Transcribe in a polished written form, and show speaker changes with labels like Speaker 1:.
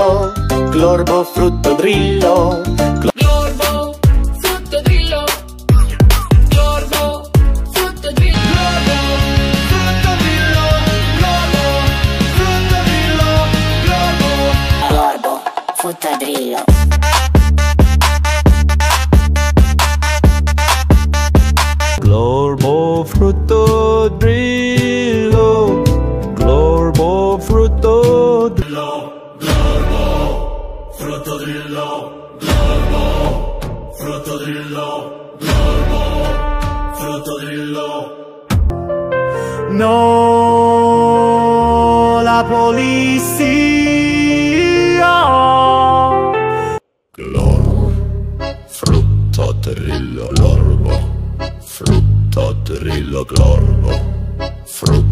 Speaker 1: drillo, glorbo frutto drillo.
Speaker 2: Glorbo, frutto drillo. Glorbo, frutto drillo.
Speaker 3: Glorbo, frutto drillo.
Speaker 4: Glorbo frutto drillo, glorbo frutto drillo, glorbo frutto drillo, glorbo frutto drillo, glorbo frutto drillo. No, la polizia. Glorbo frutto drillo, glorbo frutto drillo, glorbo frutto